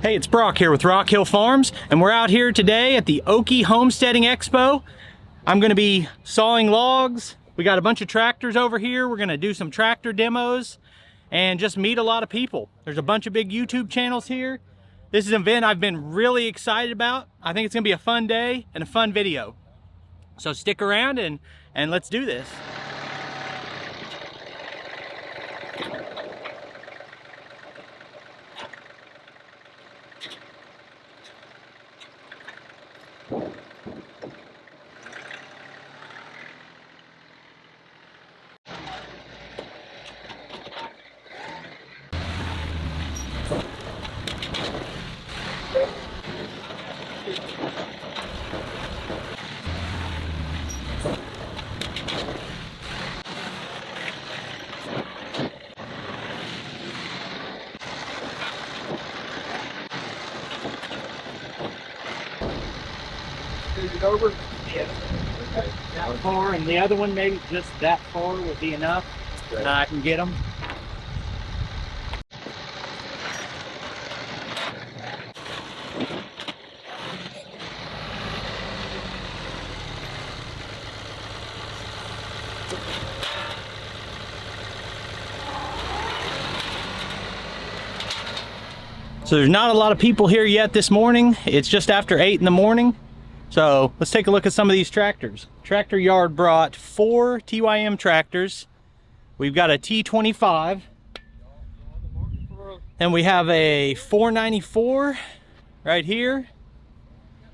Hey, it's Brock here with Rock Hill Farms, and we're out here today at the Okie Homesteading Expo. I'm going to be sawing logs. We got a bunch of tractors over here. We're going to do some tractor demos and just meet a lot of people. There's a bunch of big YouTube channels here. This is an event I've been really excited about. I think it's going to be a fun day and a fun video. So stick around and let's do this. Over? Yeah. Okay. That far, and the other one maybe just that far would be enough. Okay. I can get them. So there's not a lot of people here yet this morning. It's just after 8 in the morning. So let's take a look at some of these tractors. Tractor Yard brought 4 TYM tractors. We've got a T25. And we have a 494 right here.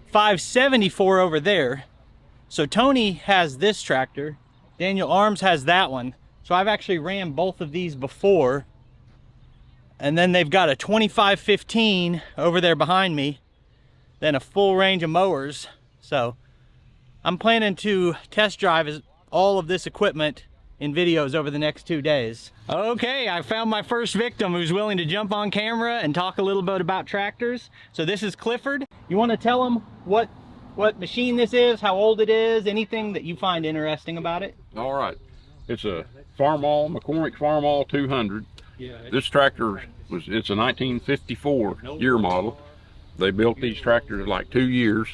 574 over there. So Tony has this tractor. Daniel Arms has that one. So I've actually ran both of these before. And then they've got a 2515 over there behind me. Then a full range of mowers. So I'm planning to test drive all of this equipment in videos over the next 2 days. Okay, I found my first victim who's willing to jump on camera and talk a little bit about tractors. So this is Clifford. You want to tell him what machine this is, how old it is, anything that you find interesting about it? All right. It's a Farmall, McCormick Farmall 200. This tractor it's a 1954 year model. They built these tractors like 2 years.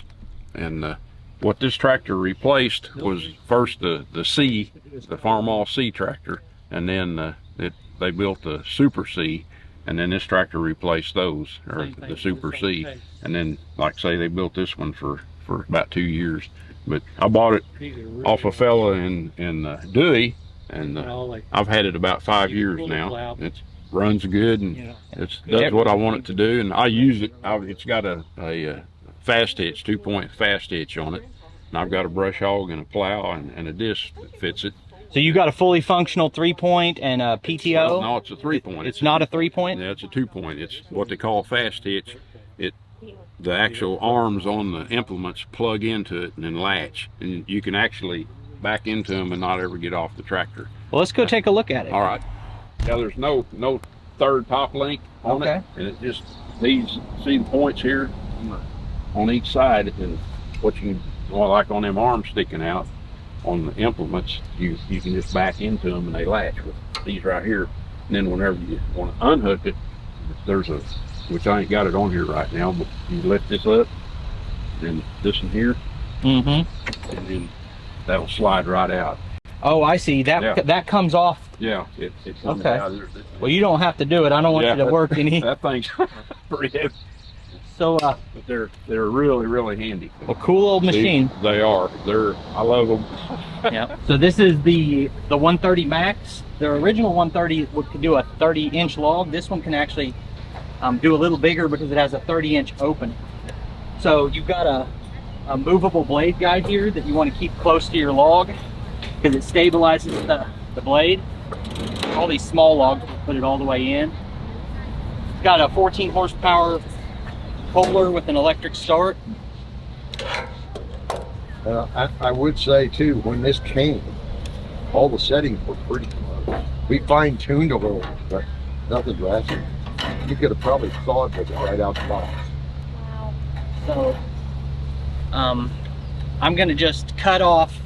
And what this tractor replaced was first the C, the Farmall C tractor, and then they built the Super C, and then this tractor replaced those, or the Super C, and then, like I say, they built this one for about 2 years. But I bought it off a fella in Dewey, and I've had it about 5 years now. It runs good, and it does what I want it to do, and I use it. It's got a fast hitch, 2-point fast hitch on it, and I've got a brush hog and a plow and a disc that fits it. So you got a fully functional 3-point and a PTO? Well, no, it's a 3-point. It's not a 3-point? Yeah, it's a 2-point. It's what they call fast hitch. The actual arms on the implements plug into it and then latch, and you can actually back into them and not ever get off the tractor. Well, let's go take a look at it. All right. Now there's no third top link on it, and it just these, see the points here on each side, and what you like on them arms sticking out on the implements, you can just back into them and they latch with these right here. And then whenever you want to unhook it, there's which I ain't got it on here right now, but you lift this up and this one here, and then that'll slide right out. Oh, I see. That comes off. Yeah, it comes out. Well, you don't have to do it. I don't want you to work any. That thing's pretty heavy. So, but they're really, really handy. A cool old machine. They are. I love them. Yeah. So this is the 130 Max. The original 130 could do a 30-inch log. This one can actually do a little bigger because it has a 30-inch open. So you've got a movable blade guide here that you want to keep close to your log because it stabilizes the blade. All these small logs will put it all the way in. It's got a 14 horsepower Kohler with an electric start. I would say too, when this came, all the settings were pretty close. We fine-tuned a little, but nothing drastic. You could have probably thawed with it right out the box. Wow. So, I'm gonna just cut off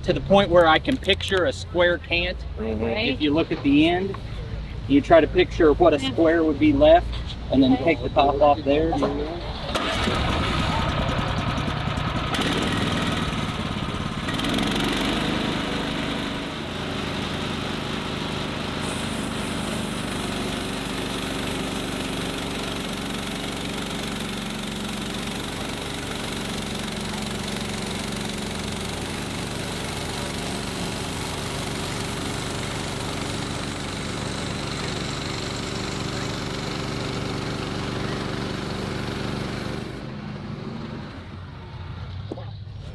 to the point where I can picture a square cant. Okay. If you look at the end, you try to picture what a square would be left. and then take the top off there.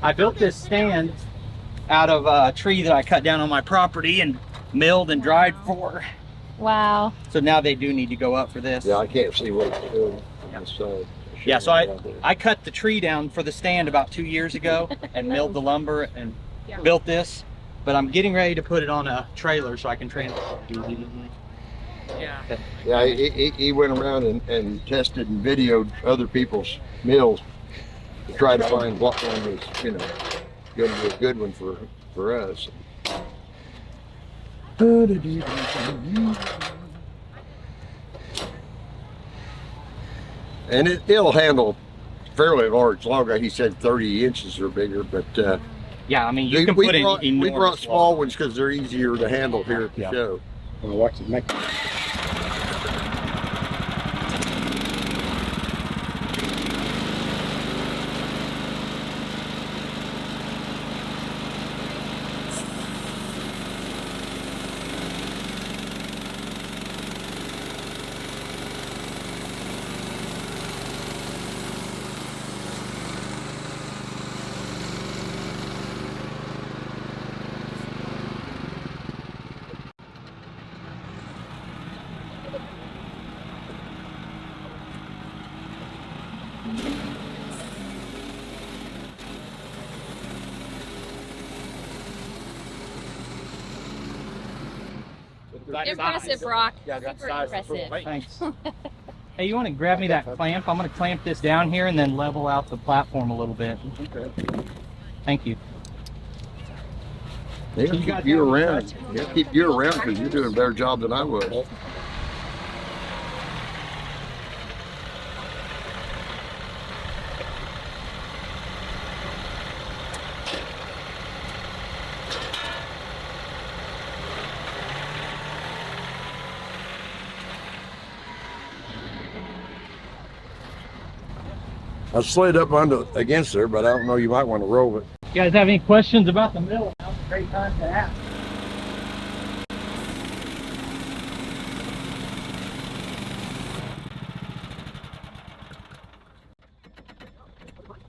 I built this stand out of a tree that I cut down on my property and milled and dried for. Wow. So now they do need to go up for this. Yeah, I can't see what it's doing. Yeah, so I cut the tree down for the stand about 2 years ago and milled the lumber and built this, but I'm getting ready to put it on a trailer so I can transport it. Yeah. Yeah, he went around and tested and videoed other people's mills to try to find what one was, you know, going to be a good one for us. And it'll handle fairly large log. He said 30 inches or bigger, but Yeah, I mean, you can put in we brought small ones because they're easier to handle here at the show. Well, watch it make. Impressive, Brock. Yeah, that Super size. impressive. Thanks. Hey, you want to grab me that clamp? I'm going to clamp this down here and then level out the platform a little bit. Okay. Thank you. They'll keep you around. They'll keep you around because you're doing a better job than I was. I slid up against there, but I don't know, you might want to roll it. You guys have any questions about the mill? Now's a great time to ask.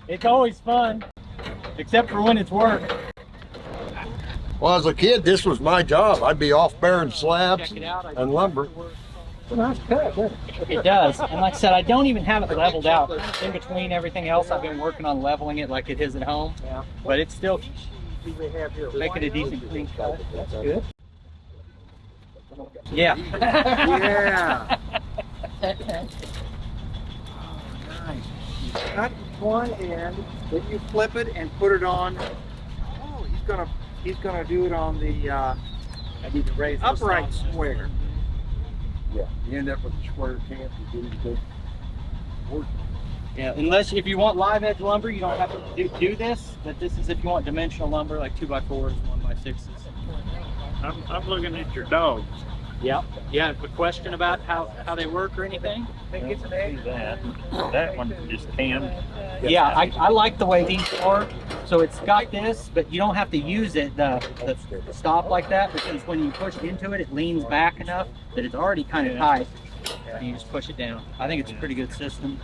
It's always fun, except for when it's work. Well, as a kid, this was my job. I'd be off bearing slabs and lumber. Nice cut, doesn't it? It does, and like I said, I don't even have it leveled out. In between everything else, I've been working on leveling it like it is at home, but it's still making a decent clean cut. That's good. Yeah. Yeah. Nice. You cut one end, then you flip it and put it on. Oh, he's gonna do it on the I need to raise upright square. Yeah, you end up with a square camp. Yeah, unless if you want live edge lumber, you don't have to do this. But this is if you want dimensional lumber, like 2x4s, 1x6s. I'm looking at your dogs. Yeah. Yeah. A question about how they work or anything? That one is tan. Yeah, I like the way these are. So it's got this, but you don't have to use it the stop like that, because when you push into it, it leans back enough that it's already kind of tight. And you just push it down. I think it's a pretty good system.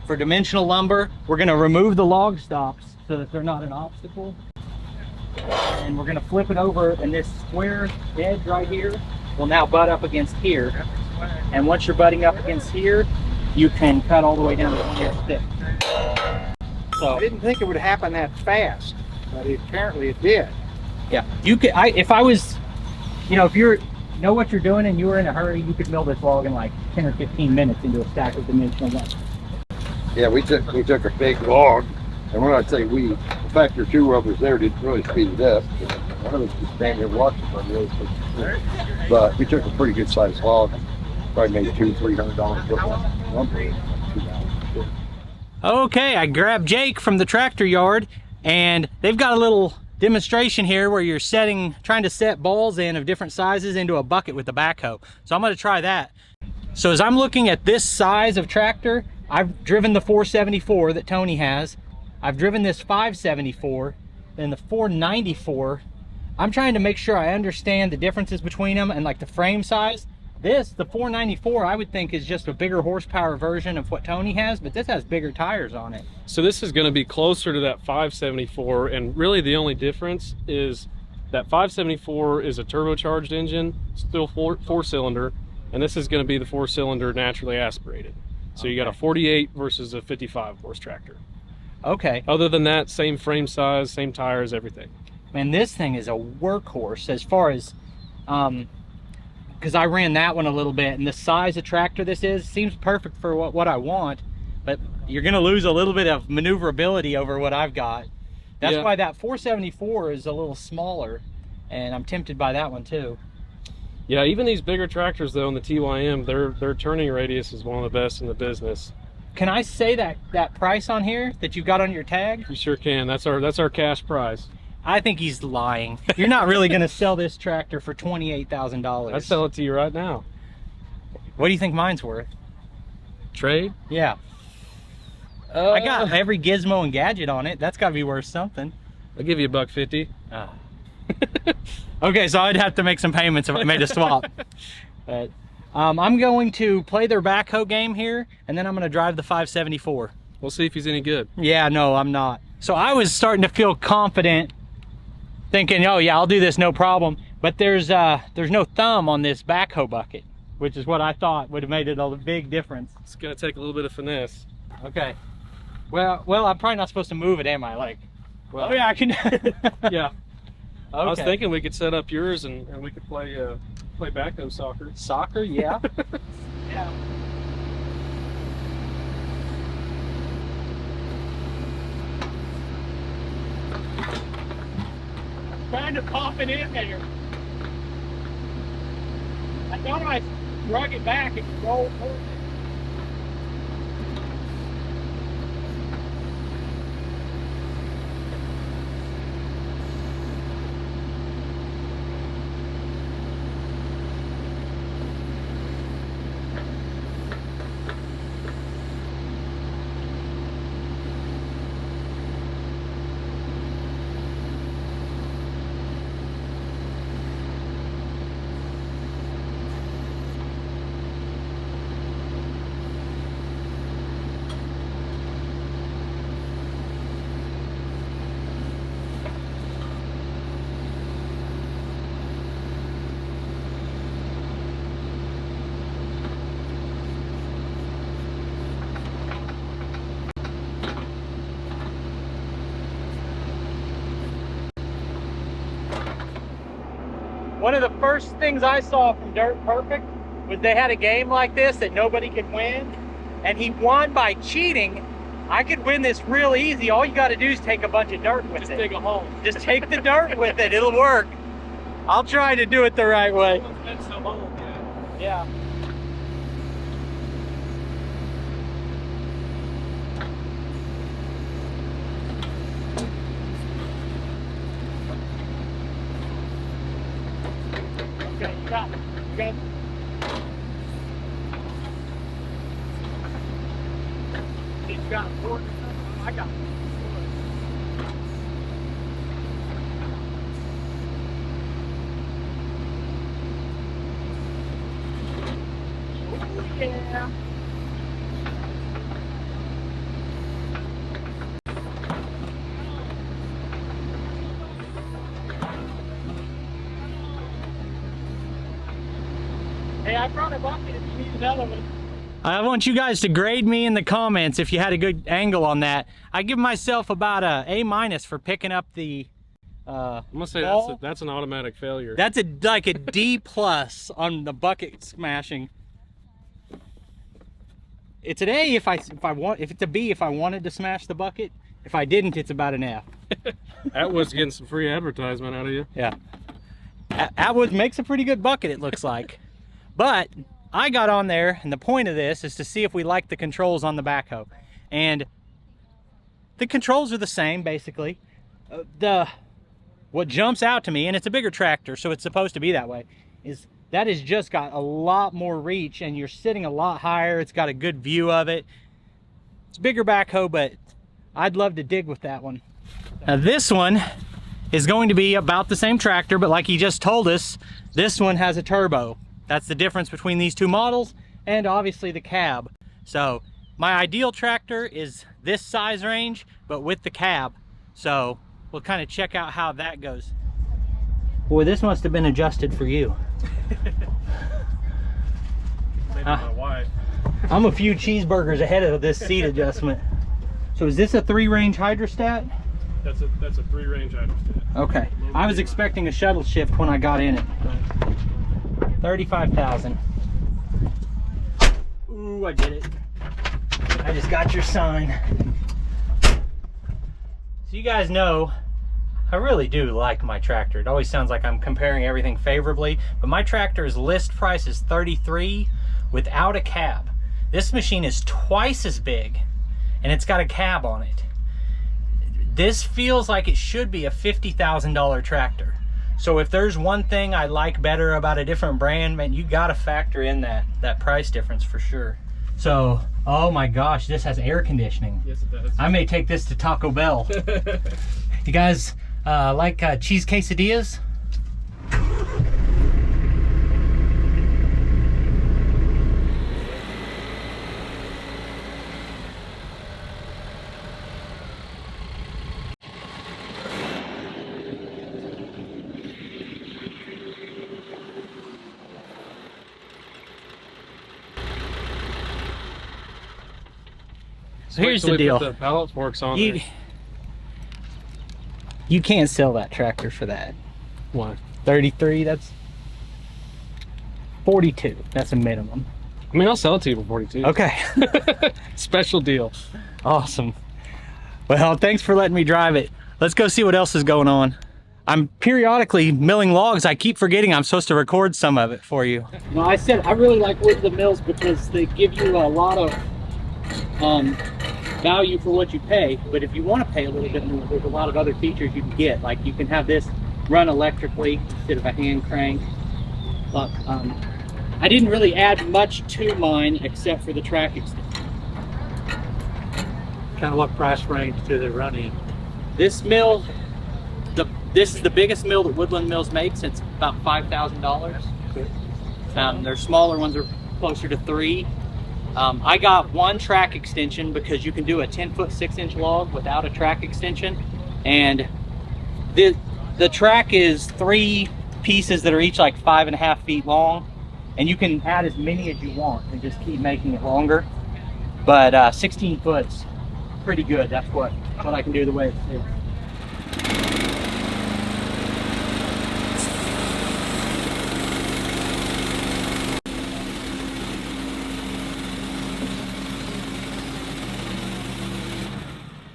For dimensional lumber, we're going to remove the log stops so that they're not an obstacle. And we're going to flip it over, and this square edge right here will now butt up against here. And once you're butting up against here, you can cut all the way down to 1 inch thick. So I didn't think it would happen that fast, but apparently it did. yeah, you could. If I was, if you know what you're doing and you were in a hurry, you could mill this log in like 10 or 15 minutes into a stack of dimensional ones. Yeah, we took a big log, and when I say we, the factor two of us there didn't really speed it up. One of us was standing there watching on the other side. But we took a pretty good sized log, probably made $200-300 worth of lumber in like 2 hours. Okay, I grabbed Jake from the tractor yard, and they've got a little demonstration here where you're trying to set balls in of different sizes into a bucket with the backhoe. So I'm going to try that. So as I'm looking at this size of tractor, I've driven the 474 that Tony has. I've driven this 574, then the 494. I'm trying to make sure I understand the differences between them and like the frame size. The 494, I would think is just a bigger horsepower version of what Tony has, but this has bigger tires on it. So this is going to be closer to that 574, and really the only difference is that 574 is a turbocharged engine, still four cylinder, and this is going to be the 4-cylinder naturally aspirated. So you got a 48 versus a 55 horse tractor. Okay. Other than that, same frame size, same tires, everything. Man, this thing is a workhorse as far as, because I ran that one a little bit, and the size of tractor this is seems perfect for what I want, but you're going to lose a little bit of maneuverability over what I've got. That's why that 474 is a little smaller, and I'm tempted by that one too. Yeah, even these bigger tractors though in the TYM, their turning radius is one of the best in the business. Can I say that price on here that you've got on your tag? You sure can. That's our cash price. I think he's lying. You're not really going to sell this tractor for $28,000. I'd sell it to you right now. What do you think mine's worth? Trade? Yeah. I got every gizmo and gadget on it. That's got to be worth something. I'll give you $150. Okay, so I'd have to make some payments if I made a swap. But I'm going to play their backhoe game here, and then I'm going to drive the 574. We'll see if he's any good. Yeah, no, I'm not. So I was starting to feel confident, thinking, oh yeah, I'll do this, no problem. But there's no thumb on this backhoe bucket, which is what I thought would have made it a big difference. It's gonna take a little bit of finesse. Okay. Well, I'm probably not supposed to move it, am I? Like, well, oh yeah, I can. Yeah. Okay. I was thinking we could set up yours and we could play backhoe soccer. Soccer, yeah. Yeah. Trying to pop it in there. I thought I drug it back and rolled over it. One of the first things I saw from Dirt Perfect was they had a game like this that nobody could win, and he won by cheating. I could win this real easy. All you got to do is take a bunch of dirt with it. Just dig a hole. Just take the dirt with it. It'll work. I'll try to do it the right way. That's the hole, Yeah. Okay, you got it. You got it. You got it. I got it. Oh, yeah. Hey, I brought a bucket if you need another one. I want you guys to grade me in the comments if you had a good angle on that. I give myself about a A- for picking up the I'm gonna say ball. that's an automatic failure. That's like a D+ on the bucket smashing. It's an A if it's a B if I wanted to smash the bucket. If I didn't, it's about an F. Atwood's getting some free advertisement out of you. Yeah. Atwood makes a pretty good bucket, it looks like. But I got on there, and the point of this is to see if we like the controls on the backhoe. And the controls are the same, basically. What jumps out to me, and it's a bigger tractor, so it's supposed to be that way, is that has just got a lot more reach, and you're sitting a lot higher. It's got a good view of it. It's a bigger backhoe, but I'd love to dig with that one. Now this one is going to be about the same tractor, but like he just told us, this one has a turbo. That's the difference between these two models, and obviously the cab. So my ideal tractor is this size range, but with the cab. So we'll kind of check out how that goes. Boy, this must have been adjusted for you. Maybe my wife. I'm a few cheeseburgers ahead of this seat adjustment. So is this a 3-range hydrostat? That's a 3-range hydrostat. Okay. I was expecting a shuttle shift when I got in it. 35,000. Ooh, I did it. I just got your sign. So you guys know, I really do like my tractor. It always sounds like I'm comparing everything favorably, but my tractor's list price is $33,000 without a cab. This machine is twice as big, and it's got a cab on it. This feels like it should be a $50,000 tractor. So if there's one thing I like better about a different brand, man, you gotta factor in that price difference for sure. So, oh my gosh, this has air conditioning. Yes, it does. I may take this to Taco Bell. You guys like cheese quesadillas? So here's the deal. Put the pallet forks on there. You can't sell that tractor for that. Why? 33, that's 42. That's a minimum. I mean, I'll sell it to you for 42. Okay. Special deal. Awesome. Well, thanks for letting me drive it. Let's go see what else is going on. I'm periodically milling logs. I keep forgetting I'm supposed to record some of it for you. No, I said I really like woodland mills because they give you a lot of value for what you pay, but if you want to pay a little bit more, there's a lot of other features you can get. Like you can have this run electrically instead of a hand crank. But I didn't really add much to mine except for the track extension. Kind of what price range do they run in? This mill, this is the biggest mill that Woodland Mills makes. It's about $5,000. Their smaller ones are closer to $3,000. I got one track extension because you can do a 10-foot 6-inch log without a track extension, and the track is 3 pieces that are each like 5.5 feet long, and you can add as many as you want and just keep making it longer. But 16 foot's pretty good. That's what I can do the way it sits.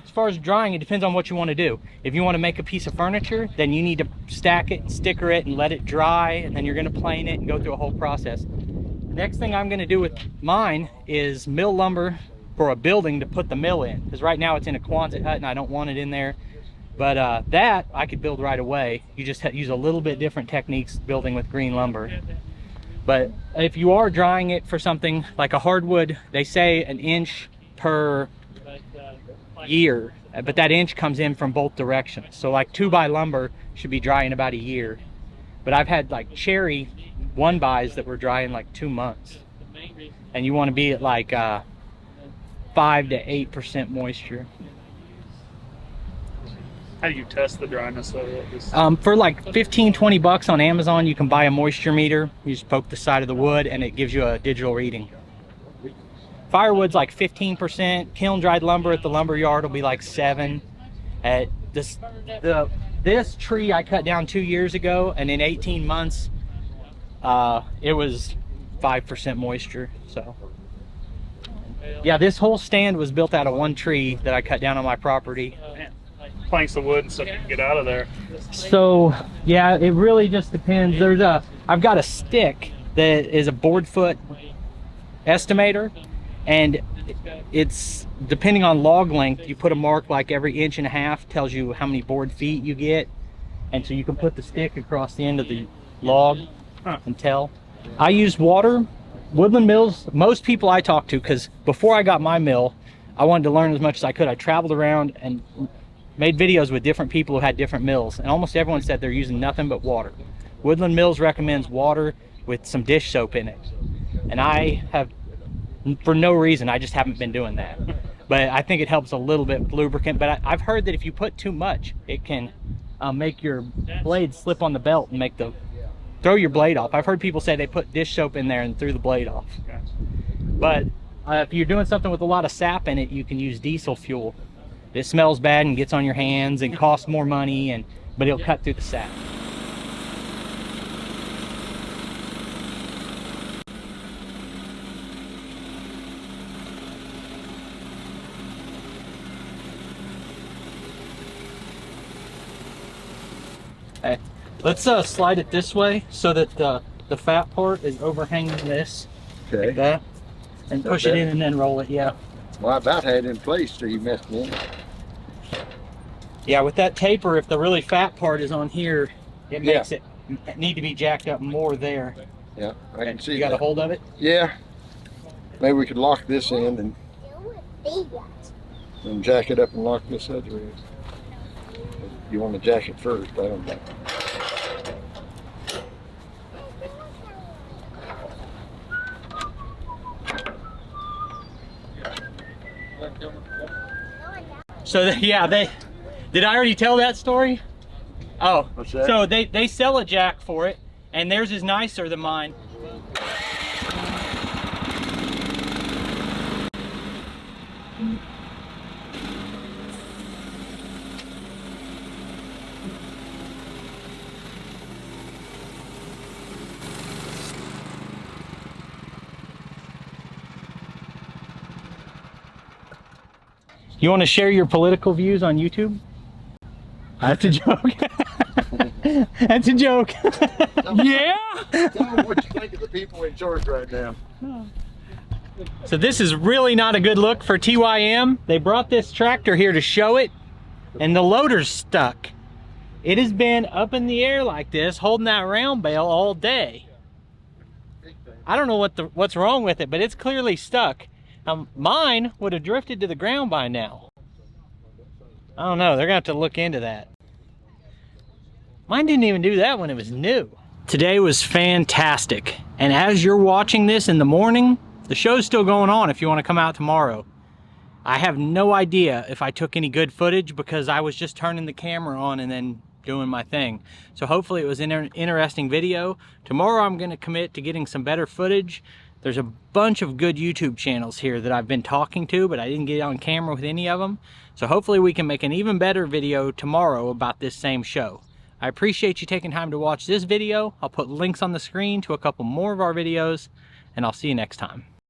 As far as drying, it depends on what you want to do. If you want to make a piece of furniture, then you need to stack it and sticker it and let it dry, and then you're going to plane it and go through a whole process. Next thing I'm going to do with mine is mill lumber for a building to put the mill in, because right now it's in a Quonset hut and I don't want it in there. But that I could build right away. You just use a little bit different techniques building with green lumber. But if you are drying it for something like a hardwood, they say 1 inch per year, but that inch comes in from both directions. So like 2x lumber should be dry in about a year. But I've had like cherry 1x's that were dry in like 2 months. And you want to be at like 5 to 8% moisture. How do you test the dryness of it? For like 15-20 bucks on Amazon, you can buy a moisture meter. You just poke the side of the wood and it gives you a digital reading. Firewood's like 15%. Kiln dried lumber at the lumber yard will be like 7. At this tree I cut down 2 years ago, and in 18 months, it was 5% moisture. So yeah, this whole stand was built out of one tree that I cut down on my property. Planks of wood and stuff you can get out of there. So yeah, it really just depends. I've got a stick that is a board foot estimator, and it's depending on log length. You put a mark like every 1.5 inches, tells you how many board feet you get, and so you can put the stick across the end of the log and tell. I use water. Woodland mills, most people I talk to, because before I got my mill, I wanted to learn as much as I could. I traveled around and made videos with different people who had different mills, and almost everyone said they're using nothing but water. Woodland Mills recommends water with some dish soap in it, and I have, for no reason, I just haven't been doing that. But I think it helps a little bit with lubricant. But I've heard that if you put too much, it can make your blade slip on the belt and throw your blade off. I've heard people say they put dish soap in there and threw the blade off. But if you're doing something with a lot of sap in it, you can use diesel fuel. It smells bad and gets on your hands and costs more money, but it'll cut through the sap. Okay. Let's slide it this way so that the fat part is overhanging this, Okay. like that, and push it in and then roll it. Yeah. Well, I about had it in place so you messed me in. Yeah, with that taper, if the really fat part is on here, it makes it need to be jacked up more there. Yeah, I can see You got that. a hold of it? Yeah. Maybe we could lock this in and jack it up and lock this other in. You want to jack it first, I don't know. So yeah, did I already tell that story? Oh, What's that? so they sell a jack for it, and theirs is nicer than mine. You want to share your political views on YouTube? That's a joke. That's a joke. Yeah. Tell me what you think of the people in charge right now. So this is really not a good look for TYM. They brought this tractor here to show it, and the loader's stuck. It has been up in the air like this, holding that round bale all day. I don't know what's wrong with it, but it's clearly stuck. Mine would have drifted to the ground by now. I don't know, they're gonna have to look into that. Mine didn't even do that when it was new. Today was fantastic, and as you're watching this in the morning, the show's still going on if you want to come out tomorrow. I have no idea if I took any good footage because I was just turning the camera on and then doing my thing. So hopefully it was an interesting video. Tomorrow I'm gonna commit to getting some better footage. There's a bunch of good YouTube channels here that I've been talking to, but I didn't get on camera with any of them. So hopefully we can make an even better video tomorrow about this same show. I appreciate you taking time to watch this video. I'll put links on the screen to a couple more of our videos, and I'll see you next time.